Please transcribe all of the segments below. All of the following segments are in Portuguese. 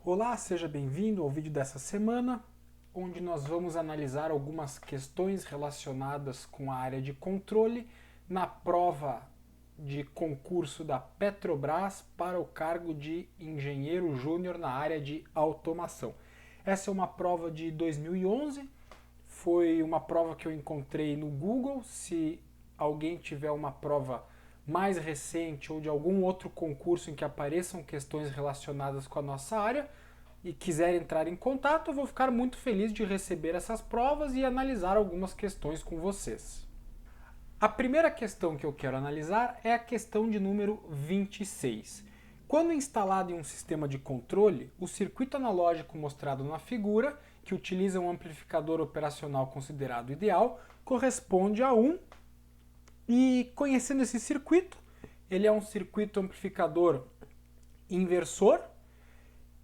Olá, seja bem-vindo ao vídeo dessa semana, onde nós vamos analisar algumas questões relacionadas com a área de controle na prova de concurso da Petrobras para o cargo de engenheiro júnior na área de automação. Essa é uma prova de 2011, foi uma prova que eu encontrei no Google. Se alguém tiver uma prova mais recente ou de algum outro concurso em que apareçam questões relacionadas com a nossa área e quiser entrar em contato, eu vou ficar muito feliz de receber essas provas e analisar algumas questões com vocês. A primeira questão que eu quero analisar é a questão de número 26. Quando instalado em um sistema de controle, o circuito analógico mostrado na figura, que utiliza um amplificador operacional considerado ideal, corresponde a 1. E conhecendo esse circuito, ele é um circuito amplificador inversor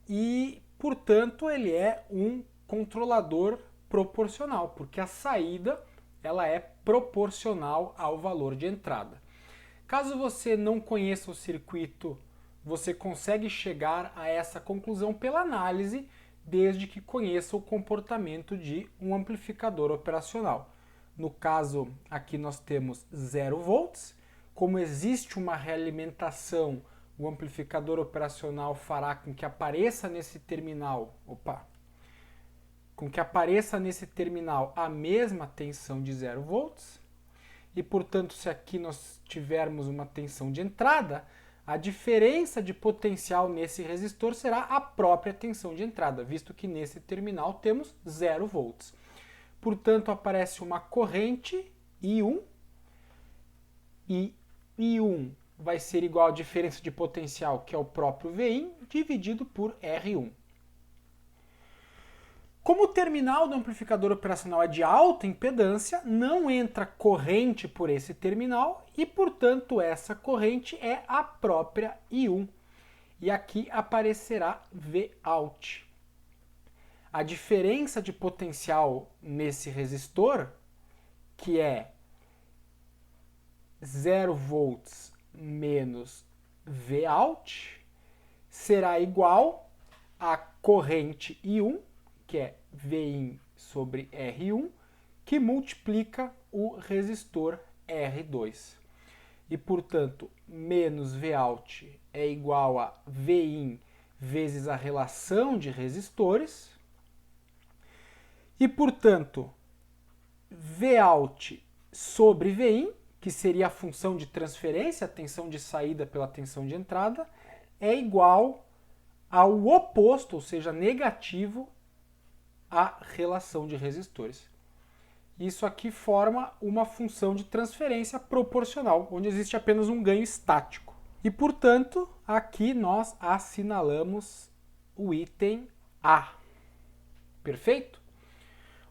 e, portanto, ele é um controlador proporcional, porque a saída ela é proporcional ao valor de entrada. Caso você não conheça o circuito, você consegue chegar a essa conclusão pela análise, desde que conheça o comportamento de um amplificador operacional. No caso, aqui nós temos 0 volts. Como existe uma realimentação, o amplificador operacional fará com que apareça nesse terminal, a mesma tensão de 0 volts. E, portanto, se aqui nós tivermos uma tensão de entrada, a diferença de potencial nesse resistor será a própria tensão de entrada, visto que nesse terminal temos 0 volts. Portanto, aparece uma corrente I1, e I1 vai ser igual à diferença de potencial, que é o próprio Vin, dividido por R1. Como o terminal do amplificador operacional é de alta impedância, não entra corrente por esse terminal e, portanto, essa corrente é a própria I1. E aqui aparecerá Vout. A diferença de potencial nesse resistor, que é 0 volts menos Vout, será igual à corrente I1, que é Vin sobre R1, que multiplica o resistor R2. E, portanto, menos Vout é igual a Vin vezes a relação de resistores. E, portanto, Vout sobre Vin, que seria a função de transferência, a tensão de saída pela tensão de entrada, é igual ao oposto, ou seja, negativo, à relação de resistores. Isso aqui forma uma função de transferência proporcional, onde existe apenas um ganho estático. E, portanto, aqui nós assinalamos o item A. Perfeito?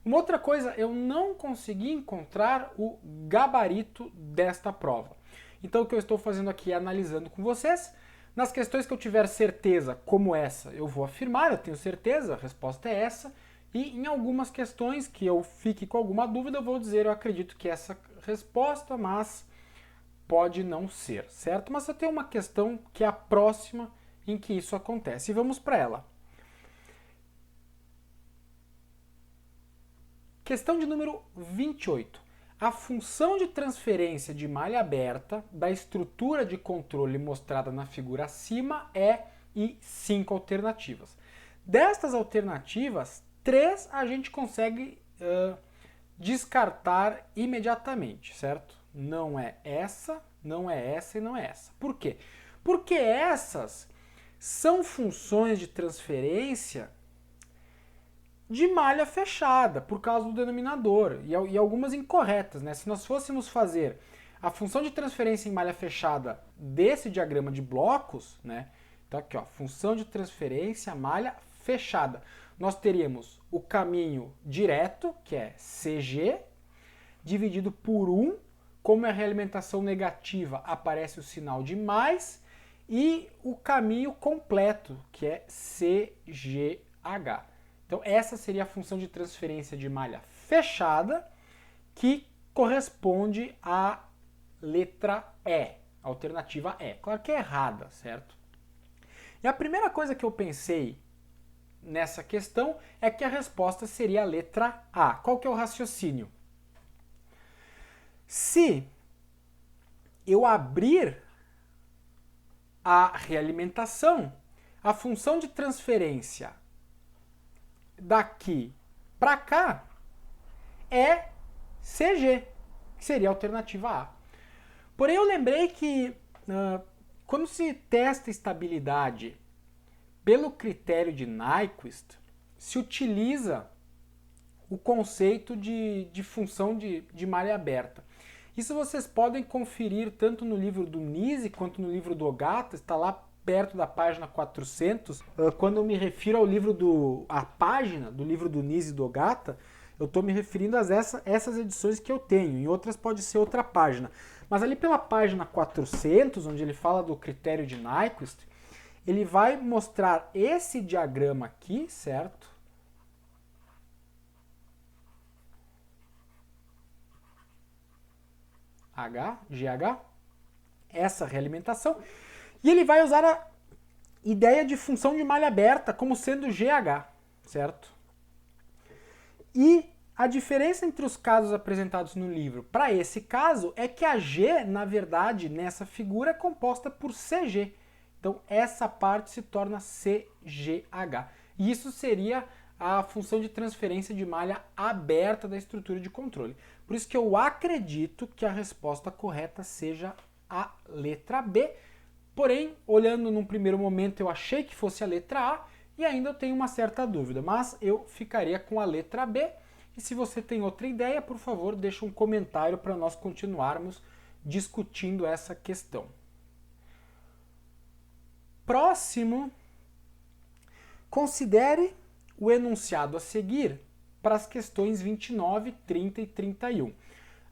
Uma outra coisa, eu não consegui encontrar o gabarito desta prova. Então o que eu estou fazendo aqui é analisando com vocês. Nas questões que eu tiver certeza, como essa, eu vou afirmar, eu tenho certeza, a resposta é essa. E em algumas questões que eu fique com alguma dúvida, eu vou dizer, eu acredito que essa resposta, mas pode não ser, certo? Mas eu tenho uma questão que é a próxima em que isso acontece. E vamos para ela. Questão de número 28. A função de transferência de malha aberta da estrutura de controle mostrada na figura acima é e 5 alternativas. Destas alternativas, 3 a gente consegue descartar imediatamente, certo? Não é essa, não é essa e não é essa. Por quê? Porque essas são funções de transferência de malha fechada, por causa do denominador, e algumas incorretas, né? Se nós fôssemos fazer a função de transferência em malha fechada desse diagrama de blocos, né? Então aqui, ó, função de transferência malha fechada. Nós teríamos o caminho direto, que é CG, dividido por 1, como é a realimentação negativa, aparece o sinal de mais, e o caminho completo, que é CGH. Então, essa seria a função de transferência de malha fechada, que corresponde à letra E, alternativa E. Claro que é errada, certo? E a primeira coisa que eu pensei nessa questão é que a resposta seria a letra A. Qual que é o raciocínio? Se eu abrir a realimentação, a função de transferência daqui para cá é CG, que seria a alternativa A. Porém, eu lembrei que quando se testa estabilidade pelo critério de Nyquist, se utiliza o conceito de função de malha aberta. Isso vocês podem conferir tanto no livro do Nisi quanto no livro do Ogata, está lá perto da página 400. Quando eu me refiro ao livro a página do livro do Nisi e do Ogata, eu estou me referindo a essas edições que eu tenho, em outras pode ser outra página. Mas ali pela página 400, onde ele fala do critério de Nyquist, ele vai mostrar esse diagrama aqui, certo? GH, essa realimentação, e ele vai usar a ideia de função de malha aberta como sendo GH, certo? E a diferença entre os casos apresentados no livro para esse caso é que a G, na verdade, nessa figura é composta por CG. Então essa parte se torna CGH. E isso seria a função de transferência de malha aberta da estrutura de controle. Por isso que eu acredito que a resposta correta seja a letra B. Porém, olhando num primeiro momento, eu achei que fosse a letra A e ainda eu tenho uma certa dúvida, mas eu ficaria com a letra B. E se você tem outra ideia, por favor, deixa um comentário para nós continuarmos discutindo essa questão. Próximo, considere o enunciado a seguir para as questões 29, 30 e 31.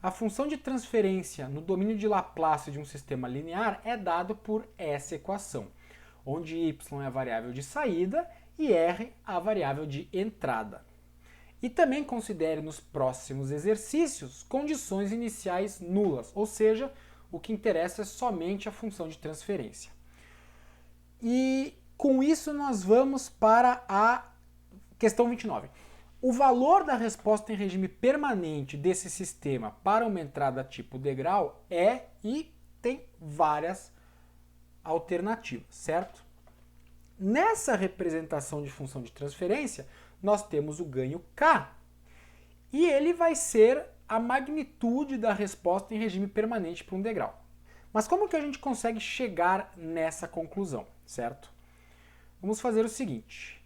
A função de transferência no domínio de Laplace de um sistema linear é dado por essa equação, onde y é a variável de saída e r a variável de entrada. E também considere nos próximos exercícios condições iniciais nulas, ou seja, o que interessa é somente a função de transferência. E com isso nós vamos para a questão 29. O valor da resposta em regime permanente desse sistema para uma entrada tipo degrau é, e tem várias alternativas, certo? Nessa representação de função de transferência, nós temos o ganho K, e ele vai ser a magnitude da resposta em regime permanente para um degrau. Mas como que a gente consegue chegar nessa conclusão, certo? Vamos fazer o seguinte.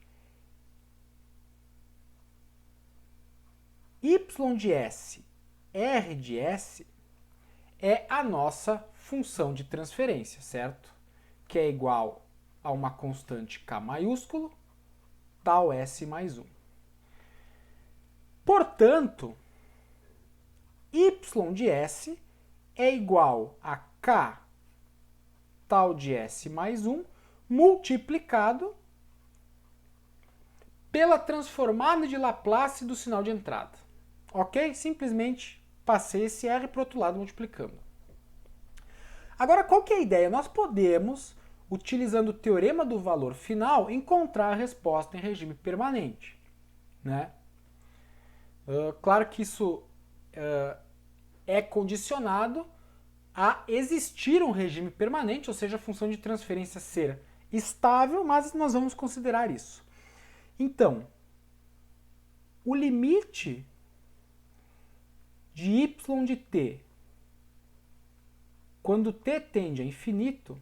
Y de S, R de S é a nossa função de transferência, certo? Que é igual a uma constante K maiúsculo, tal S mais 1. Portanto, Y de S é igual a K tal de S mais 1 multiplicado pela transformada de Laplace do sinal de entrada. Ok? Simplesmente passei esse R para o outro lado multiplicando. Agora, qual que é a ideia? Nós podemos, utilizando o teorema do valor final, encontrar a resposta em regime permanente, né? Claro que isso é condicionado a existir um regime permanente, ou seja, a função de transferência ser estável, mas nós vamos considerar isso. Então, o limite de y de t, quando t tende a infinito,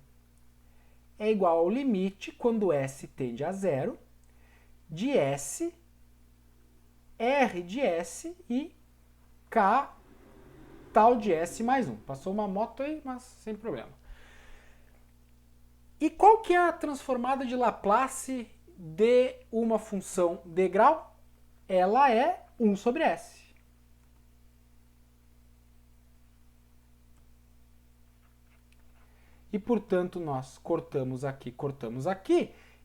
é igual ao limite, quando s tende a zero, de s, r de s e k tal de s mais 1. Passou uma moto aí, mas sem problema. E qual que é a transformada de Laplace de uma função degrau? Ela é 1 sobre s. E, portanto, nós cortamos aqui,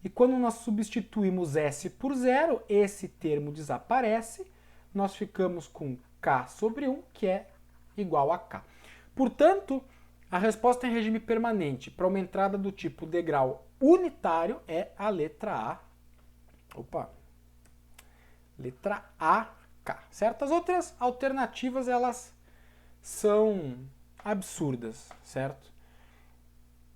e quando nós substituímos s por zero, esse termo desaparece, nós ficamos com k sobre 1, que é igual a k. Portanto, a resposta em regime permanente para uma entrada do tipo degrau unitário é a letra A, Opa! Letra A, K. Certo? As outras alternativas, elas são absurdas, certo?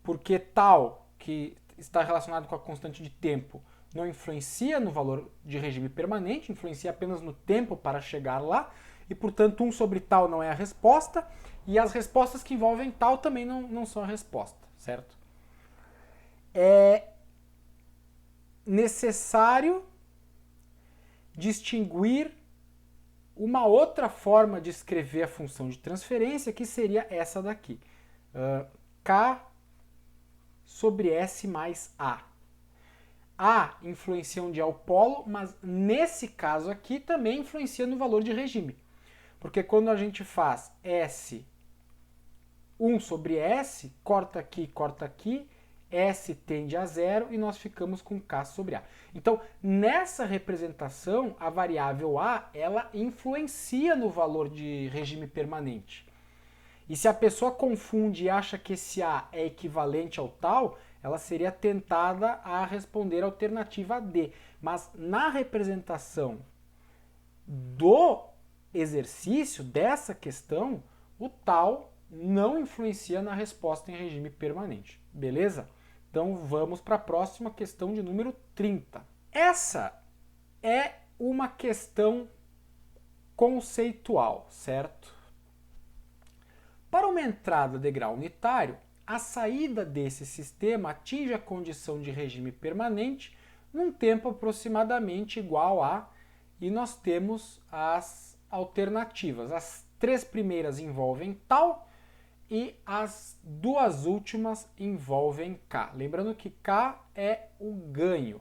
Porque tal, que está relacionado com a constante de tempo, não influencia no valor de regime permanente, influencia apenas no tempo para chegar lá, e portanto 1 sobre tal não é a resposta, e as respostas que envolvem tal também não são a resposta, certo? É necessário distinguir uma outra forma de escrever a função de transferência, que seria essa daqui. K sobre S mais A. A influencia onde é o polo, mas nesse caso aqui também influencia no valor de regime. Porque quando a gente faz S 1 sobre S, corta aqui, S tende a zero e nós ficamos com K sobre A. Então, nessa representação, a variável A, ela influencia no valor de regime permanente. E se a pessoa confunde e acha que esse A é equivalente ao tal, ela seria tentada a responder a alternativa D. Mas na representação do exercício, dessa questão, o tal não influencia na resposta em regime permanente. Beleza? Então vamos para a próxima questão de número 30. Essa é uma questão conceitual, certo? Para uma entrada de grau unitário, a saída desse sistema atinge a condição de regime permanente num tempo aproximadamente igual a, e nós temos as alternativas. As 3 primeiras envolvem tal e as 2 últimas envolvem K. Lembrando que K é o ganho.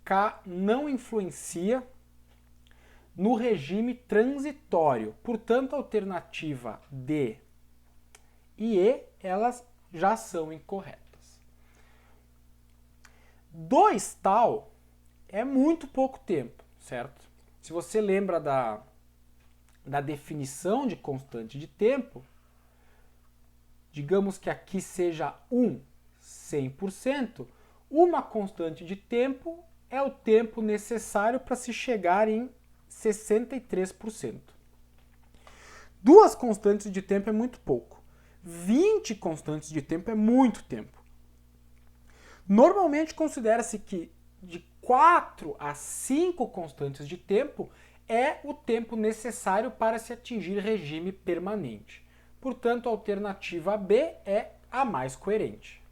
K não influencia no regime transitório. Portanto, a alternativa D e E, elas já são incorretas. 2 tal é muito pouco tempo, certo? Se você lembra da definição de constante de tempo, digamos que aqui seja 100%, uma constante de tempo é o tempo necessário para se chegar em 63%. 2 constantes de tempo é muito pouco. 20 constantes de tempo é muito tempo. Normalmente considera-se que de 4 a 5 constantes de tempo é o tempo necessário para se atingir regime permanente. Portanto, a alternativa B é a mais coerente.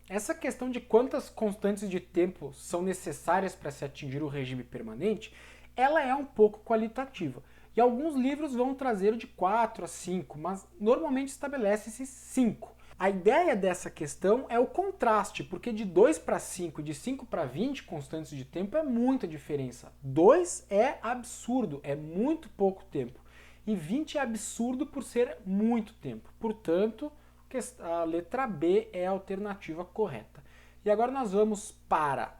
Essa questão de quantas constantes de tempo são necessárias para se atingir o regime permanente, ela é um pouco qualitativa. E alguns livros vão trazer de 4 a 5, mas normalmente estabelece-se 5. A ideia dessa questão é o contraste, porque de 2 para 5 e de 5 para 20 constantes de tempo é muita diferença. 2 é absurdo, é muito pouco tempo. E 20 é absurdo por ser muito tempo. Portanto, a letra B é a alternativa correta. E agora nós vamos para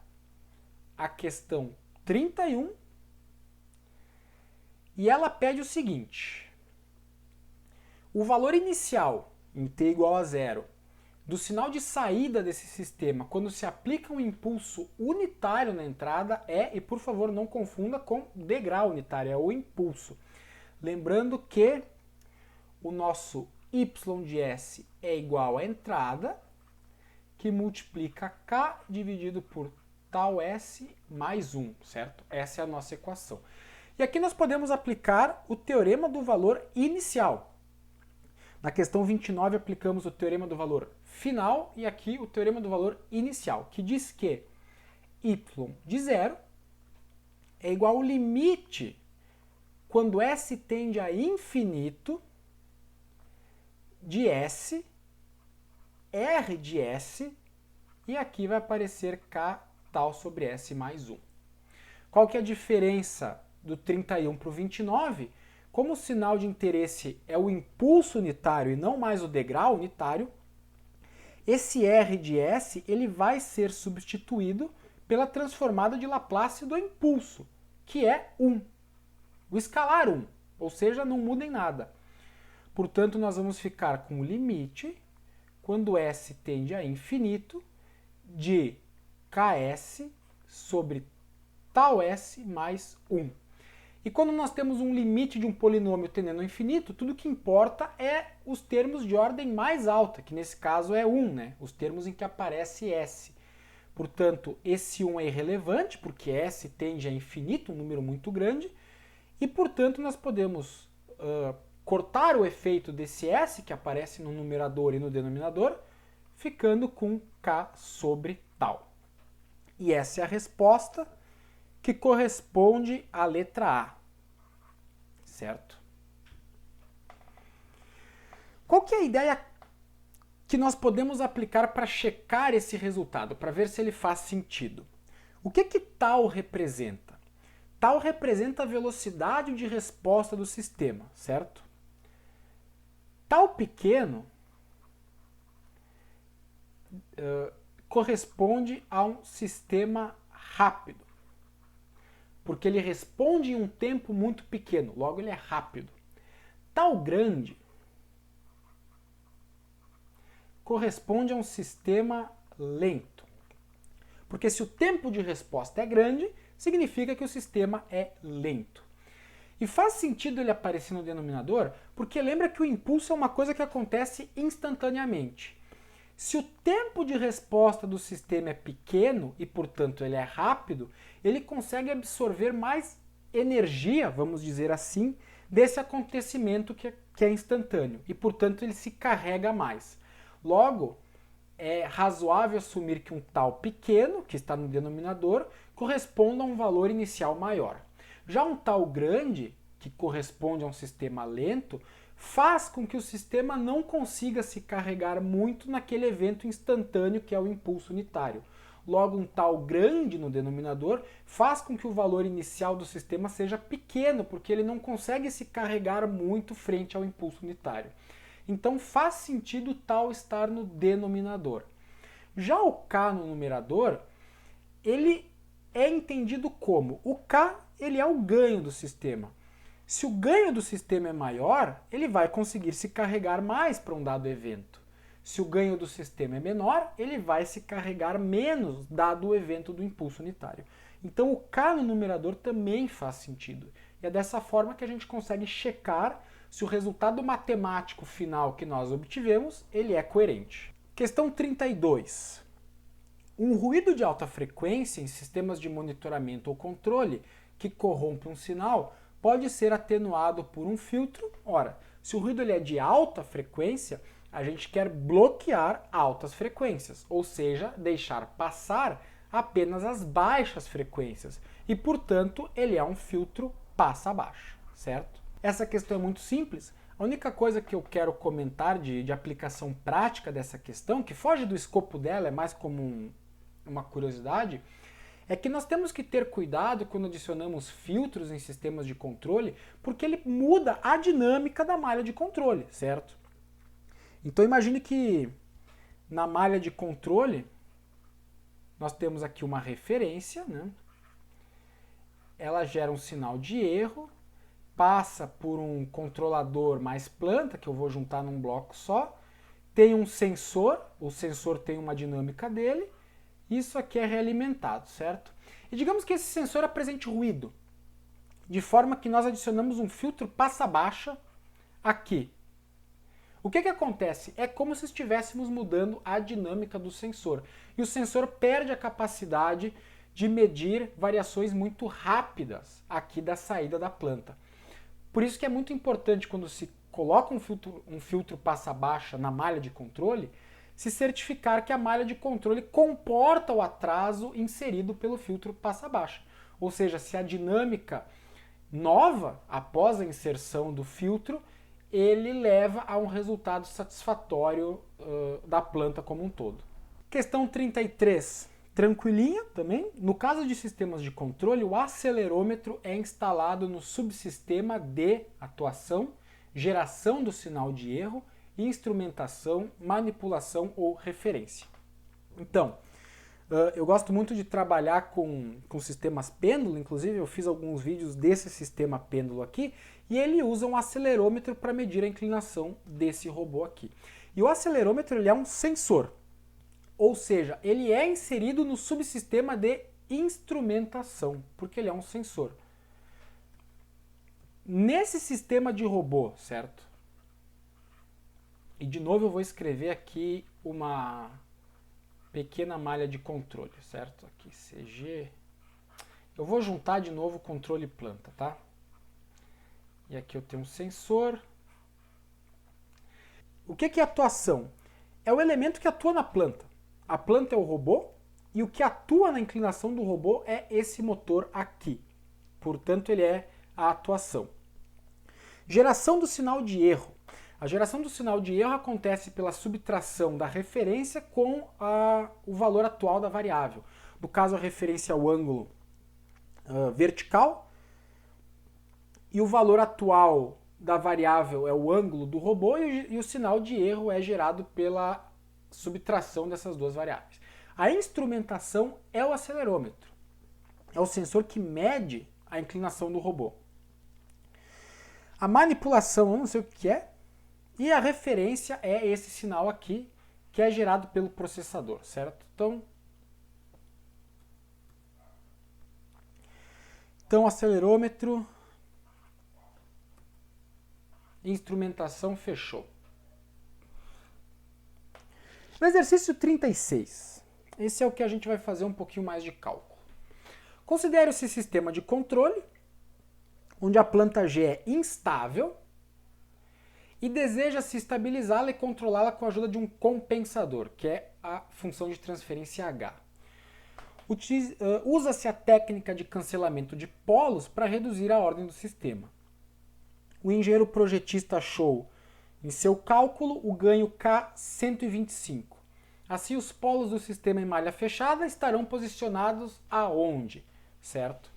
a questão 31. E ela pede o seguinte: o valor inicial, em t igual a 0, do sinal de saída desse sistema quando se aplica um impulso unitário na entrada é, e por favor não confunda com degrau unitário, é o impulso. Lembrando que o nosso y de S é igual à entrada, que multiplica K dividido por tal S mais 1, certo? Essa é a nossa equação. E aqui nós podemos aplicar o teorema do valor inicial. Na questão 29 aplicamos o teorema do valor final e aqui o teorema do valor inicial, que diz que y de 0 é igual ao limite quando S tende a infinito de S, R de S, e aqui vai aparecer K tal sobre S mais 1. Qual que é a diferença do 31 para o 29? Como o sinal de interesse é o impulso unitário e não mais o degrau unitário, esse R de S ele vai ser substituído pela transformada de Laplace do impulso, que é 1. O escalar 1, ou seja, não muda em nada. Portanto, nós vamos ficar com o limite, quando S tende a infinito, de Ks sobre tal S mais 1. E quando nós temos um limite de um polinômio tendendo ao infinito, tudo que importa é os termos de ordem mais alta, que nesse caso é 1, né? Os termos em que aparece S. Portanto, esse 1 é irrelevante, porque S tende a infinito, um número muito grande, e portanto nós podemos cortar o efeito desse S, que aparece no numerador e no denominador, ficando com K sobre tal. E essa é a resposta que corresponde à letra A, certo? Qual que é a ideia que nós podemos aplicar para checar esse resultado, para ver se ele faz sentido? O que tal representa? Tal representa a velocidade de resposta do sistema, certo? Tal pequeno corresponde a um sistema rápido, porque ele responde em um tempo muito pequeno, logo ele é rápido. Tal grande corresponde a um sistema lento, porque se o tempo de resposta é grande, significa que o sistema é lento. E faz sentido ele aparecer no denominador, porque lembra que o impulso é uma coisa que acontece instantaneamente. Se o tempo de resposta do sistema é pequeno e, portanto, ele é rápido, ele consegue absorver mais energia, vamos dizer assim, desse acontecimento que é instantâneo e, portanto, ele se carrega mais. Logo, é razoável assumir que um tal pequeno, que está no denominador, corresponda a um valor inicial maior. Já um tal grande, que corresponde a um sistema lento, faz com que o sistema não consiga se carregar muito naquele evento instantâneo que é o impulso unitário. Logo, um tal grande no denominador faz com que o valor inicial do sistema seja pequeno, porque ele não consegue se carregar muito frente ao impulso unitário. Então faz sentido tal estar no denominador. Já o K no numerador, ele é entendido como o K ele é o ganho do sistema. Se o ganho do sistema é maior, ele vai conseguir se carregar mais para um dado evento. Se o ganho do sistema é menor, ele vai se carregar menos dado o evento do impulso unitário. Então o K no numerador também faz sentido. E é dessa forma que a gente consegue checar se o resultado matemático final que nós obtivemos, ele é coerente. Questão 32. Um ruído de alta frequência em sistemas de monitoramento ou controle que corrompe um sinal pode ser atenuado por um filtro. Ora, se o ruído ele é de alta frequência, a gente quer bloquear altas frequências, ou seja, deixar passar apenas as baixas frequências. E, portanto, ele é um filtro passa-baixo, certo? Essa questão é muito simples. A única coisa que eu quero comentar de aplicação prática dessa questão, que foge do escopo dela, é mais como uma curiosidade, é que nós temos que ter cuidado quando adicionamos filtros em sistemas de controle, porque ele muda a dinâmica da malha de controle, certo? Então imagine que na malha de controle nós temos aqui uma referência, né? Ela gera um sinal de erro, passa por um controlador mais planta, que eu vou juntar num bloco só, tem um sensor, o sensor tem uma dinâmica dele, isso aqui é realimentado, certo? E digamos que esse sensor apresente ruído, de forma que nós adicionamos um filtro passa-baixa aqui. O que acontece? É como se estivéssemos mudando a dinâmica do sensor. E o sensor perde a capacidade de medir variações muito rápidas aqui da saída da planta. Por isso que é muito importante quando se coloca um filtro passa-baixa na malha de controle, se certificar que a malha de controle comporta o atraso inserido pelo filtro passa-baixa. Ou seja, se a dinâmica nova, após a inserção do filtro, ele leva a um resultado satisfatório da planta como um todo. Questão 33. Tranquilinha também. No caso de sistemas de controle, o acelerômetro é instalado no subsistema de atuação, geração do sinal de erro, instrumentação, manipulação ou referência. Então, eu gosto muito de trabalhar com sistemas pêndulo, inclusive eu fiz alguns vídeos desse sistema pêndulo aqui, e ele usa um acelerômetro para medir a inclinação desse robô aqui. E o acelerômetro ele é um sensor, ou seja, ele é inserido no subsistema de instrumentação, porque ele é um sensor. Nesse sistema de robô, certo? E de novo eu vou escrever aqui uma pequena malha de controle, certo? Aqui CG. Eu vou juntar de novo controle planta, tá? E aqui eu tenho um sensor. O que é atuação? É o elemento que atua na planta. A planta é o robô e o que atua na inclinação do robô é esse motor aqui. Portanto, ele é a atuação. Geração do sinal de erro. A geração do sinal de erro acontece pela subtração da referência com o valor atual da variável. No caso, a referência é o ângulo vertical e o valor atual da variável é o ângulo do robô e o sinal de erro é gerado pela subtração dessas duas variáveis. A instrumentação é o acelerômetro. É o sensor que mede a inclinação do robô. A manipulação, eu não sei o que é. E a referência é esse sinal aqui, que é gerado pelo processador, certo? Então acelerômetro, instrumentação, fechou. No exercício 36, esse é o que a gente vai fazer um pouquinho mais de cálculo. Considere esse sistema de controle, onde a planta G é instável e deseja-se estabilizá-la e controlá-la com a ajuda de um compensador, que é a função de transferência H. Usa-se a técnica de cancelamento de polos para reduzir a ordem do sistema. O engenheiro projetista achou em seu cálculo o ganho K125. Assim, os polos do sistema em malha fechada estarão posicionados aonde, certo?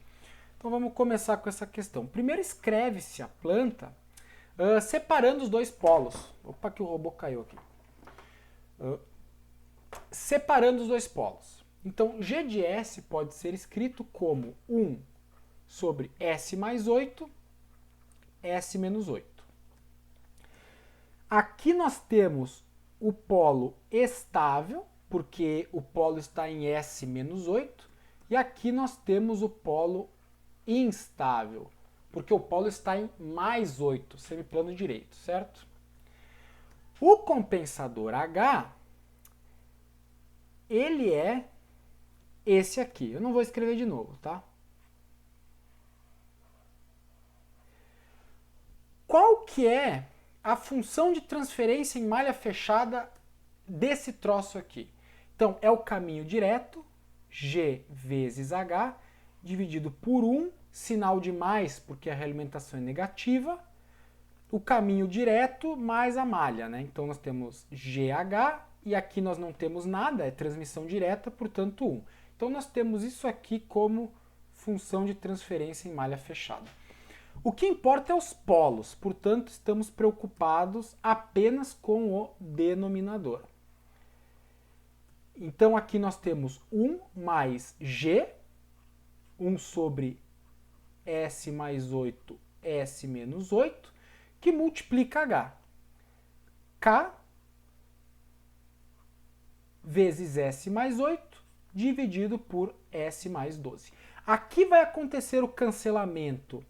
Então vamos começar com essa questão. Primeiro escreve-se a planta separando os dois polos. Opa, que o robô caiu aqui. Separando os dois polos. Então, G de S pode ser escrito como 1 sobre S mais 8, S menos 8. Aqui nós temos o polo estável, porque o polo está em S menos 8, e aqui nós temos o polo instável, porque o polo está em mais 8, semiplano direito, certo? O compensador H, ele é esse aqui. Eu não vou escrever de novo, tá? Qual que é a função de transferência em malha fechada desse troço aqui? Então, é o caminho direto, G vezes H, dividido por 1, sinal de mais, porque a realimentação é negativa, o caminho direto mais a malha, né? Então, nós temos GH, e aqui nós não temos nada, é transmissão direta, portanto 1. Então, nós temos isso aqui como função de transferência em malha fechada. O que importa é os polos, portanto, estamos preocupados apenas com o denominador. Então, aqui nós temos 1 mais G, 1 sobre S mais 8, S menos 8, que multiplica H. K vezes S mais 8, dividido por S mais 12. Aqui vai acontecer o cancelamento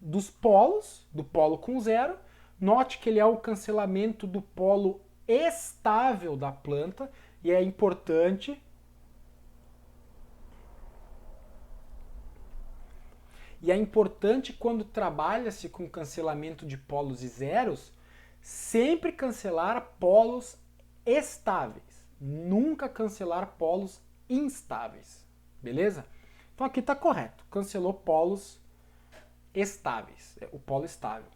dos polos, do polo com zero. Note que ele é o cancelamento do polo estável da planta, e é importante. E é importante quando trabalha-se com cancelamento de polos e zeros, sempre cancelar polos estáveis, nunca cancelar polos instáveis, beleza? Então aqui está correto, cancelou polos estáveis, o polo estável.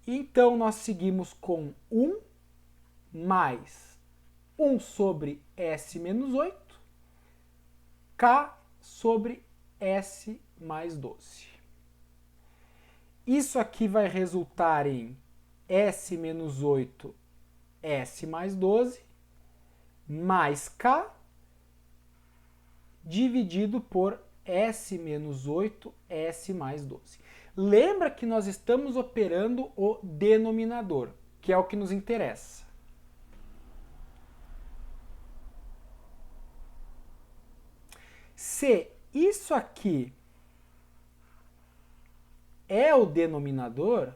Então nós seguimos com 1 mais 1 sobre S menos 8, K sobre S mais 12. Isso aqui vai resultar em S menos 8, S mais 12, mais K, dividido por S menos 8, S mais 12. Lembra que nós estamos operando o denominador, que é o que nos interessa. se isso aqui é o denominador,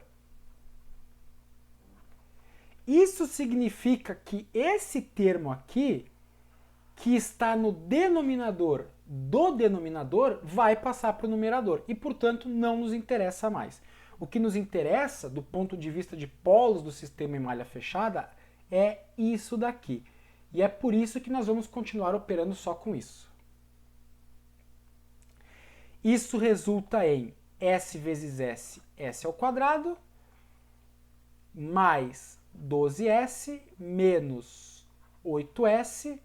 isso significa que esse termo aqui, que está no denominador do denominador, vai passar para o numerador e, portanto, não nos interessa mais. O que nos interessa, do ponto de vista de polos do sistema em malha fechada, é isso daqui. E é por isso que nós vamos continuar operando só com isso. Isso resulta em S vezes S, S ao quadrado, mais 12S, menos 8S,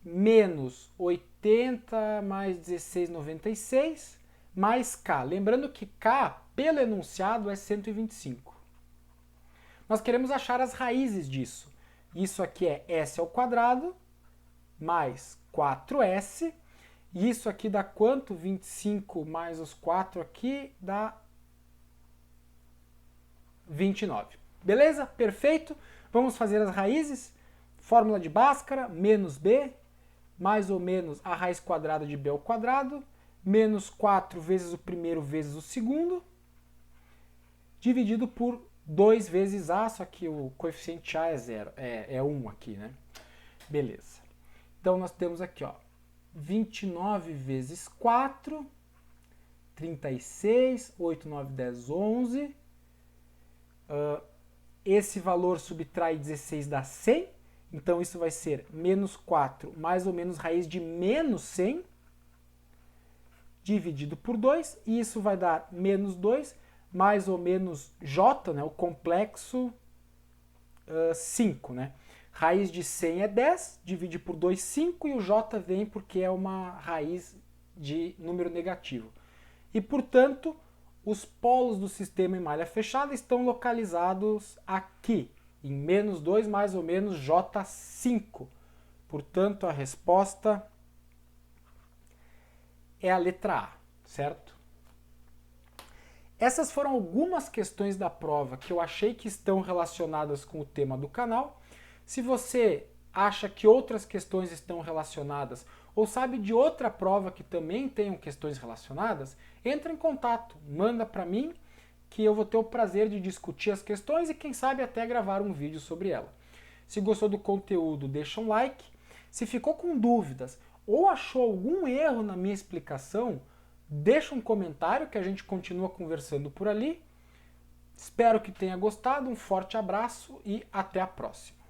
menos 80 mais 16,96, mais K. Lembrando que K, pelo enunciado, é 125. Nós queremos achar as raízes disso. Isso aqui é S ao quadrado, mais 4S. E isso aqui dá quanto? 25 mais os 4 aqui dá 29. Beleza? Perfeito. Vamos fazer as raízes. Fórmula de Bhaskara, menos B, mais ou menos a raiz quadrada de B ao quadrado, menos 4 vezes o primeiro vezes o segundo, dividido por 2 vezes A, só que o coeficiente A é 0, é 1 aqui, né? Beleza. Então nós temos aqui, ó, 29 vezes 4, 36, 8, 9, 10, 11. Esse valor subtrai 16 dá 100, então isso vai ser menos 4 mais ou menos raiz de menos 100, dividido por 2, e isso vai dar menos 2, mais ou menos J, né, o complexo 5, né? Raiz de 100 é 10, divide por 2, 5, e o J vem porque é uma raiz de número negativo. E, portanto, os polos do sistema em malha fechada estão localizados aqui, em menos 2 mais ou menos J5. Portanto, a resposta é a letra A, certo? Essas foram algumas questões da prova que eu achei que estão relacionadas com o tema do canal. Se você acha que outras questões estão relacionadas ou sabe de outra prova que também tenham questões relacionadas, entra em contato, manda para mim que eu vou ter o prazer de discutir as questões e quem sabe até gravar um vídeo sobre ela. Se gostou do conteúdo, deixa um like. Se ficou com dúvidas ou achou algum erro na minha explicação, deixa um comentário que a gente continua conversando por ali. Espero que tenha gostado, um forte abraço e até a próxima.